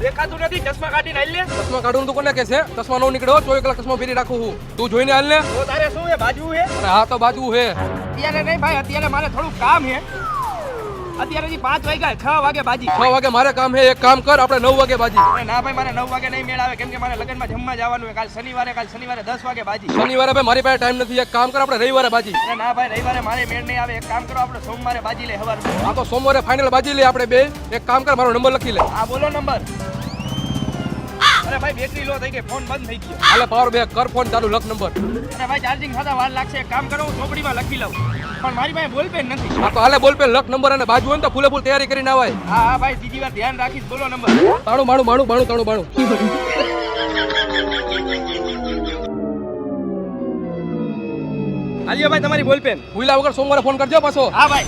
દેખાતું નથી, ચશ્મા કાઢીને હાલ લે. ચશ્મા કાઢું તું કોને કે છે? ચશ્મા નો નીકળ્યો 24 કલાક ચશ્મા પહેરી રાખું હું. તું જોઈને હાલ ને. તો તારે શું હે, બાજુ હે? અરે હા તો બાજુ હે. અત્યારે નહીં ભાઈ, અત્યારે મારે થોડું કામ હે. અત્યારે હજી 5 વાગ્યા, 6 વાગે બાજી. 6 વાગે મારે કામ હે. એક કામ કર, આપણે 9 વાગે બાજી. અરે ના ભાઈ, મારે 9 વાગે નહીં મેળ આવે, કેમ કે મારે લગ્નમાં જમવા જવાનું હે. કાલ શનિવારે 10 વાગે બાજી. શનિવારે ભાઈ મારી પાસે ટાઈમ નથી. એક કામ કર, આપણે રવિવારે બાજી. અરે ના ભાઈ, રવિવારે મારે મેળ નહીં આવે. એક કામ કરો, આપણે સોમવારે બાજી લે સવારમાં. હા તો સોમવારે ફાઇનલ બાજી લે આપણે બે. એક કામ કર, મારો નંબર લખી લે. હા બોલો નંબર. અરે ભાઈ બેટરી લો થઈ ગઈ, ફોન બંધ થઈ ગયો. હાલે પાવર બેક કર, ફોન ચાલુ, લખ નંબર. અરે ભાઈ ચાર્જિંગ થતા વાર લાગશે. એક કામ કરો, હું ચોપડીમાં લખી લઉં, પણ મારી પાસે બોલપેન નથી. હા તો હાલે બોલ પે લખ નંબર અને બાજુ હોય ને તો ફૂલે ફૂલ તૈયારી કરીને આવાય. હા હા ભાઈ, બીજી વાર ધ્યાન રાખીશ. બોલો નંબર. 92 હાલ્યો ભાઈ તમારી બોલપેન. ભૂલ્યા વગર સોમવારે ફોન કરજો પાછો. હા ભાઈ.